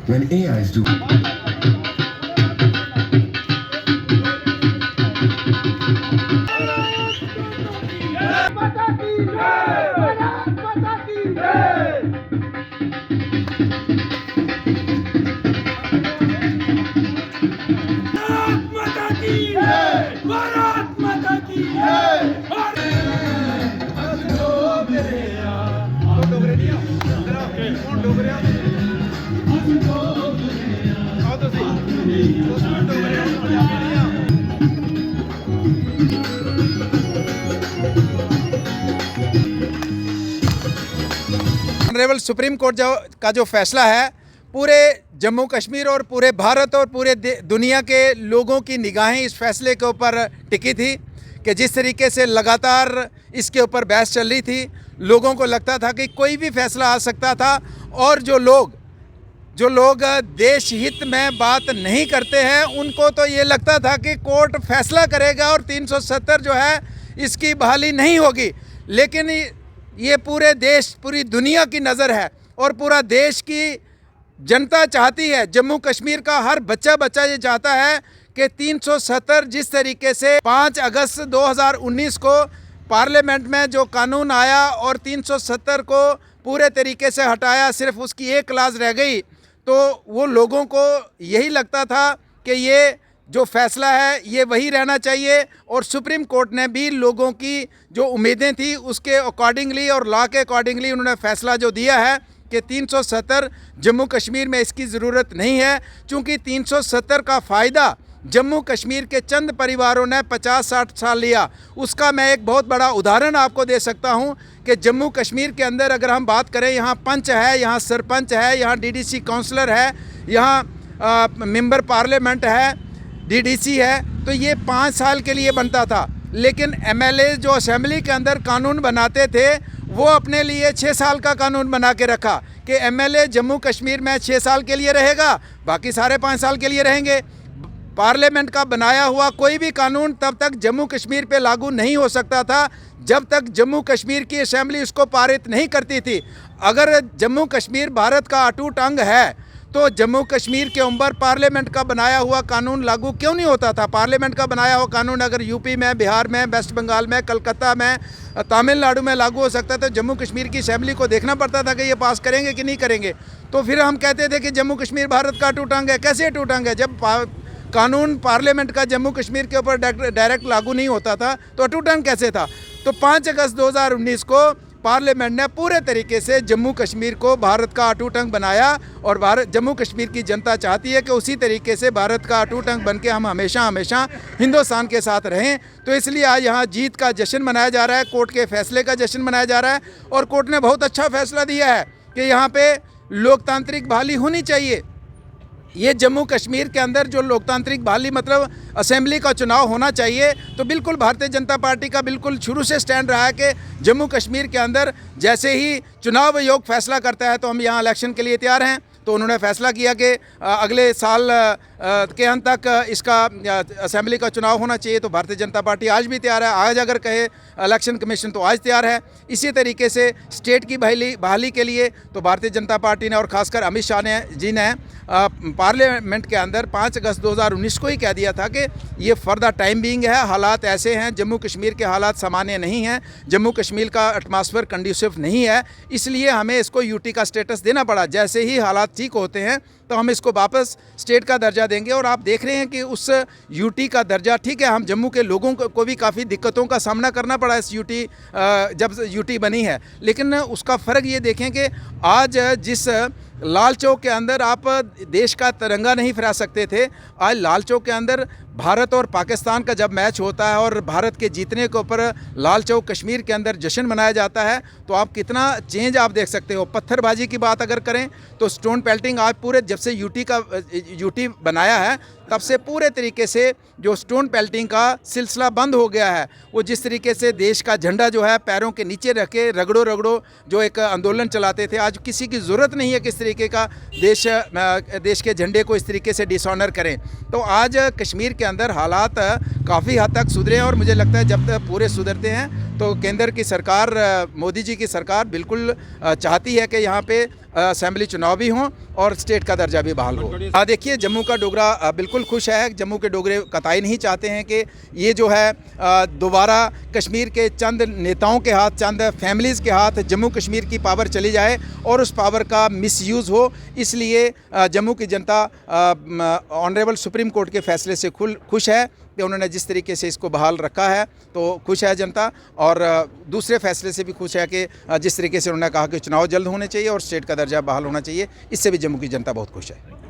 When AIs do honourable supreme court का जो फैसला है पूरे जम्मू कश्मीर और पूरे भारत और पूरे दुनिया के लोगों की निगाहें इस फैसले के ऊपर टिकी थी कि जिस तरीके से लगातार इसके ऊपर बहस चल रही थी, लोगों को लगता था कि कोई भी फैसला आ सकता था और जो लोग देश हित में बात नहीं करते हैं उनको तो ये लगता था कि कोर्ट फैसला करेगा और 370 जो है इसकी बहाली नहीं होगी। लेकिन ये पूरे देश पूरी दुनिया की नज़र है और पूरा देश की जनता चाहती है, जम्मू कश्मीर का हर बच्चा ये चाहता है कि 370 जिस तरीके से 5 अगस्त 2019 को पार्लियामेंट में जो कानून आया और 370 को पूरे तरीके से हटाया, सिर्फ उसकी एक क्लास रह गई, तो वो लोगों को यही लगता था कि ये जो फैसला है ये वही रहना चाहिए और सुप्रीम कोर्ट ने भी लोगों की जो उम्मीदें थी उसके अकॉर्डिंगली और लॉ के अकॉर्डिंगली उन्होंने फैसला जो दिया है कि 370 जम्मू कश्मीर में इसकी ज़रूरत नहीं है, चूँकि 370 का फ़ायदा जम्मू कश्मीर के चंद परिवारों ने 50-60 साल लिया। उसका मैं एक बहुत बड़ा उदाहरण आपको दे सकता हूं कि जम्मू कश्मीर के अंदर अगर हम बात करें, यहाँ पंच है, यहाँ सरपंच है, यहाँ डीडीसी काउंसलर है, यहाँ मेंबर पार्लियामेंट है, डीडीसी है, तो ये 5 साल के लिए बनता था। लेकिन एमएलए जो असेंबली के अंदर कानून बनाते थे वो अपने लिए 6 साल का कानून बना के रखा कि एमएलए जम्मू कश्मीर में 6 साल के लिए रहेगा, बाकी सारे 5 साल के लिए रहेंगे। पार्लियामेंट का बनाया हुआ कोई भी कानून तब तक जम्मू कश्मीर पे लागू नहीं हो सकता था जब तक जम्मू कश्मीर की असेंबली इसको पारित नहीं करती थी। अगर जम्मू कश्मीर भारत का अटूट अंग है तो जम्मू कश्मीर के ऊपर पार्लियामेंट का बनाया हुआ कानून लागू क्यों नहीं होता था? पार्लियामेंट का बनाया हुआ कानून अगर यूपी में, बिहार में, वेस्ट बंगाल में, कलकत्ता में, तमिलनाडु में लागू हो सकता था, जम्मू कश्मीर की असेंबली को देखना पड़ता था कि ये पास करेंगे कि नहीं करेंगे। तो फिर हम कहते थे कि जम्मू कश्मीर भारत का अटूट अंग है। कैसे अटूट अंग है? जब कानून पार्लियामेंट का जम्मू कश्मीर के ऊपर डायरेक्ट लागू नहीं होता था तो अटूट अंग कैसे था? तो 5 अगस्त 2019 को पार्लियामेंट ने पूरे तरीके से जम्मू कश्मीर को भारत का अटूट अंग बनाया और जम्मू कश्मीर की जनता चाहती है कि उसी तरीके से भारत का अटूट अंग बन के हम हमेशा हिंदुस्तान के साथ रहें। तो इसलिए आज यहाँ जीत का जश्न मनाया जा रहा है, कोर्ट के फैसले का जश्न मनाया जा रहा है और कोर्ट ने बहुत अच्छा फैसला दिया है कि यहाँ पे लोकतांत्रिक बहाली होनी चाहिए। ये जम्मू कश्मीर के अंदर जो लोकतांत्रिक बहाली मतलब असेंबली का चुनाव होना चाहिए, तो बिल्कुल भारतीय जनता पार्टी का बिल्कुल शुरू से स्टैंड रहा है कि जम्मू कश्मीर के अंदर जैसे ही चुनाव आयोग फैसला करता है तो हम यहाँ इलेक्शन के लिए तैयार हैं। तो उन्होंने फैसला किया कि अगले साल के अंत तक इसका असेंबली का चुनाव होना चाहिए, तो भारतीय जनता पार्टी आज भी तैयार है। आज अगर कहे इलेक्शन कमीशन तो आज तैयार है। इसी तरीके से स्टेट की बहाली के लिए तो भारतीय जनता पार्टी ने और ख़ासकर अमित शाह जी ने पार्लियामेंट के अंदर 5 अगस्त 2019 को ही कह दिया था कि ये फॉर द टाइम बीइंग है, हालात ऐसे हैं, जम्मू कश्मीर के हालात सामान्य नहीं हैं, जम्मू कश्मीर का एटमॉस्फेयर कंड्यूसिव नहीं है, इसलिए हमें इसको यूटी का स्टेटस देना पड़ा। जैसे ही हालात ठीक होते हैं तो हम इसको वापस स्टेट का दर्जा देंगे। और आप देख रहे हैं कि उस यूटी का दर्जा, ठीक है, हम जम्मू के लोगों को भी काफ़ी दिक्कतों का सामना करना पड़ा इस यूटी जब यूटी बनी है, लेकिन उसका फ़र्क ये देखें कि आज जिस लाल चौक के अंदर आप देश का तिरंगा नहीं फहरा सकते थे, आज लाल चौक के अंदर भारत और पाकिस्तान का जब मैच होता है और भारत के जीतने के ऊपर लाल चौक कश्मीर के अंदर जश्न मनाया जाता है, तो आप कितना चेंज आप देख सकते हो। पत्थरबाजी की बात अगर करें तो स्टोन पेल्टिंग आज पूरे जब से यूटी बनाया है तब से पूरे तरीके से जो स्टोन पेल्टिंग का सिलसिला बंद हो गया है। वो जिस तरीके से देश का झंडा जो है पैरों के नीचे रख के रगड़ो रगड़ो जो एक आंदोलन चलाते थे, आज किसी की ज़रूरत नहीं है किस तरीके का देश के झंडे को इस तरीके से डिसऑनर करें। तो आज कश्मीर के अंदर हालात काफ़ी हद तक सुधरे हैं और मुझे लगता है जब तक पूरे सुधरते हैं तो केंद्र की सरकार, मोदी जी की सरकार बिल्कुल चाहती है कि यहाँ पे असेंबली चुनाव भी हों और स्टेट का दर्जा भी बहाल हो। देखिए जम्मू का डोगरा बिल्कुल खुश है। जम्मू के डोगरे कतई नहीं चाहते हैं कि ये जो है दोबारा कश्मीर के चंद नेताओं के हाथ, चंद फैमिलीज़ के हाथ जम्मू कश्मीर की पावर चली जाए और उस पावर का मिसयूज़ हो। इसलिए जम्मू की जनता ऑनरेबल सुप्रीम कोर्ट के फैसले से खुश है कि उन्होंने जिस तरीके से इसको बहाल रखा है, तो खुश है जनता। और दूसरे फैसले से भी खुश है कि जिस तरीके से उन्होंने कहा कि चुनाव जल्द होने चाहिए और स्टेट का दर्जा बहाल होना चाहिए, इससे भी जम्मू की जनता बहुत खुश है।